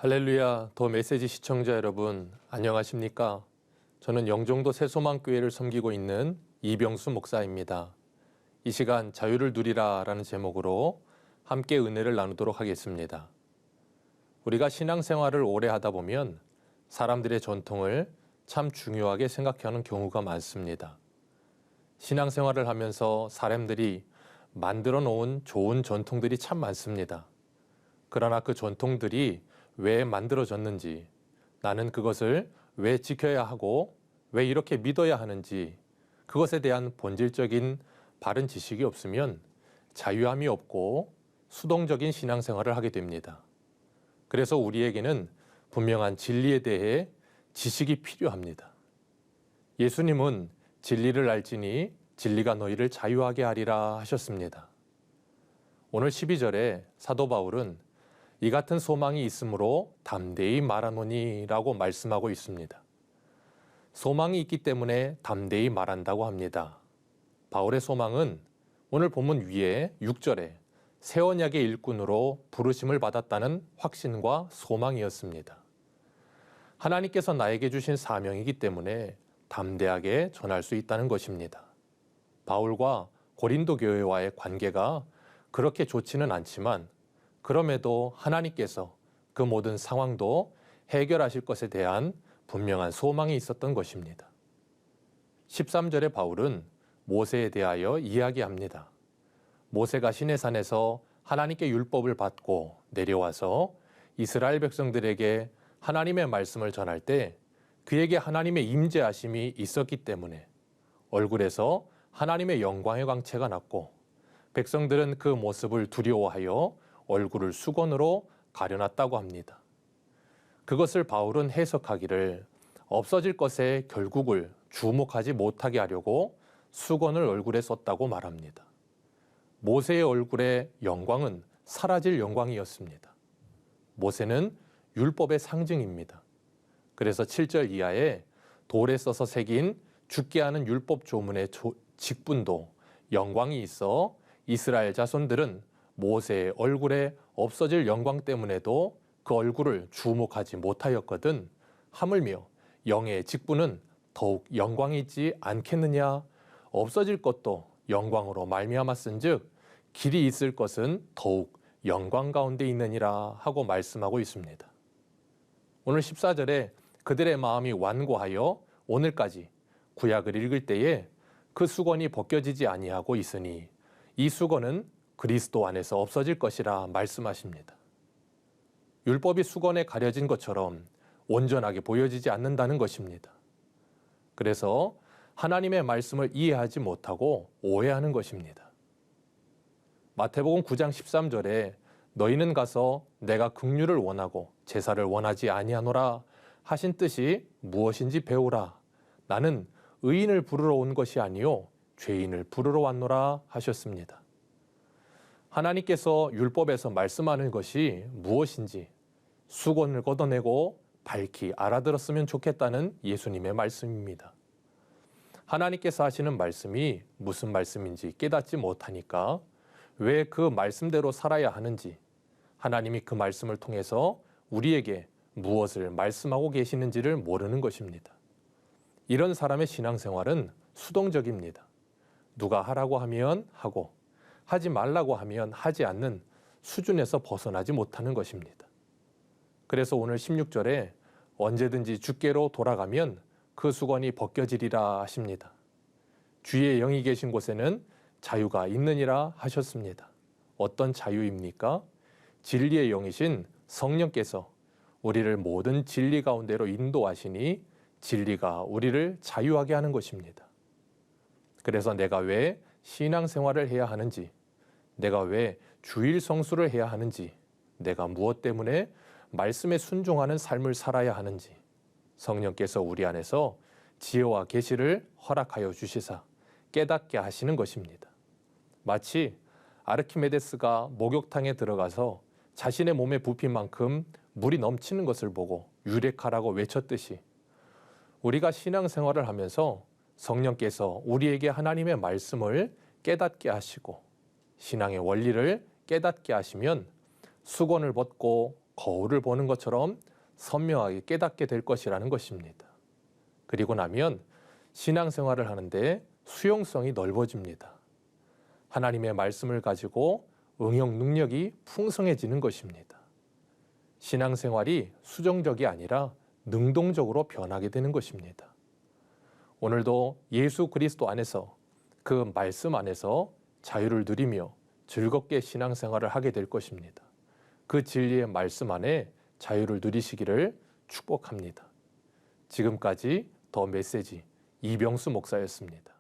할렐루야, 더 메시지 시청자 여러분, 안녕하십니까? 저는 영종도 새소망교회를 섬기고 있는 이병수 목사입니다. 이 시간 자유를 누리라 라는 제목으로 함께 은혜를 나누도록 하겠습니다. 우리가 신앙생활을 오래 하다 보면 사람들의 전통을 참 중요하게 생각하는 경우가 많습니다. 신앙생활을 하면서 사람들이 만들어 놓은 좋은 전통들이 참 많습니다. 그러나 그 전통들이 왜 만들어졌는지, 나는 그것을 왜 지켜야 하고 왜 이렇게 믿어야 하는지, 그것에 대한 본질적인 바른 지식이 없으면 자유함이 없고 수동적인 신앙생활을 하게 됩니다. 그래서 우리에게는 분명한 진리에 대해 지식이 필요합니다. 예수님은 진리를 알지니 진리가 너희를 자유하게 하리라 하셨습니다. 오늘 12절에 사도 바울은 이 같은 소망이 있으므로 담대히 말하노니 라고 말씀하고 있습니다. 소망이 있기 때문에 담대히 말한다고 합니다. 바울의 소망은 오늘 본문 위에 6절에 새 언약의 일꾼으로 부르심을 받았다는 확신과 소망이었습니다. 하나님께서 나에게 주신 사명이기 때문에 담대하게 전할 수 있다는 것입니다. 바울과 고린도 교회와의 관계가 그렇게 좋지는 않지만 그럼에도 하나님께서 그 모든 상황도 해결하실 것에 대한 분명한 소망이 있었던 것입니다. 13절에 바울은 모세에 대하여 이야기합니다. 모세가 시내산에서 하나님께 율법을 받고 내려와서 이스라엘 백성들에게 하나님의 말씀을 전할 때 그에게 하나님의 임재하심이 있었기 때문에 얼굴에서 하나님의 영광의 광채가 났고 백성들은 그 모습을 두려워하여 얼굴을 수건으로 가려놨다고 합니다. 그것을 바울은 해석하기를 없어질 것의 결국을 주목하지 못하게 하려고 수건을 얼굴에 썼다고 말합니다. 모세의 얼굴의 영광은 사라질 영광이었습니다. 모세는 율법의 상징입니다. 그래서 7절 이하에 돌에 써서 새긴 죽게 하는 율법 조문의 직분도 영광이 있어 이스라엘 자손들은 모세의 얼굴에 없어질 영광 때문에도 그 얼굴을 주목하지 못하였거든 하물며 영의 직분은 더욱 영광이 있지 않겠느냐. 없어질 것도 영광으로 말미암았은즉 길이 있을 것은 더욱 영광 가운데 있느니라 하고 말씀하고 있습니다. 오늘 14절에 그들의 마음이 완고하여 오늘까지 구약을 읽을 때에 그 수건이 벗겨지지 아니하고 있으니 이 수건은 그리스도 안에서 없어질 것이라 말씀하십니다. 율법이 수건에 가려진 것처럼 온전하게 보여지지 않는다는 것입니다. 그래서 하나님의 말씀을 이해하지 못하고 오해하는 것입니다. 마태복음 9장 13절에 너희는 가서 내가 긍휼을 원하고 제사를 원하지 아니하노라 하신 뜻이 무엇인지 배우라. 나는 의인을 부르러 온 것이 아니요 죄인을 부르러 왔노라 하셨습니다. 하나님께서 율법에서 말씀하는 것이 무엇인지 수건을 걷어내고 밝히 알아들었으면 좋겠다는 예수님의 말씀입니다. 하나님께서 하시는 말씀이 무슨 말씀인지 깨닫지 못하니까 왜 그 말씀대로 살아야 하는지, 하나님이 그 말씀을 통해서 우리에게 무엇을 말씀하고 계시는지를 모르는 것입니다. 이런 사람의 신앙생활은 수동적입니다. 누가 하라고 하면 하고 하지 말라고 하면 하지 않는 수준에서 벗어나지 못하는 것입니다. 그래서 오늘 16절에 언제든지 주께로 돌아가면 그 수건이 벗겨지리라 하십니다. 주의 영이 계신 곳에는 자유가 있느니라 하셨습니다. 어떤 자유입니까? 진리의 영이신 성령께서 우리를 모든 진리 가운데로 인도하시니 진리가 우리를 자유하게 하는 것입니다. 그래서 내가 왜 신앙생활을 해야 하는지, 내가 왜 주일 성수를 해야 하는지, 내가 무엇 때문에 말씀에 순종하는 삶을 살아야 하는지 성령께서 우리 안에서 지혜와 계시를 허락하여 주시사 깨닫게 하시는 것입니다. 마치 아르키메데스가 목욕탕에 들어가서 자신의 몸에 부핀 만큼 물이 넘치는 것을 보고 유레카라고 외쳤듯이 우리가 신앙생활을 하면서 성령께서 우리에게 하나님의 말씀을 깨닫게 하시고 신앙의 원리를 깨닫게 하시면 수건을 벗고 거울을 보는 것처럼 선명하게 깨닫게 될 것이라는 것입니다. 그리고 나면 신앙생활을 하는데 수용성이 넓어집니다. 하나님의 말씀을 가지고 응용 능력이 풍성해지는 것입니다. 신앙생활이 수정적이 아니라 능동적으로 변하게 되는 것입니다. 오늘도 예수 그리스도 안에서 그 말씀 안에서 자유를 누리며 즐겁게 신앙생활을 하게 될 것입니다. 그 진리의 말씀 안에 자유를 누리시기를 축복합니다. 지금까지 더 메시지 이병수 목사였습니다.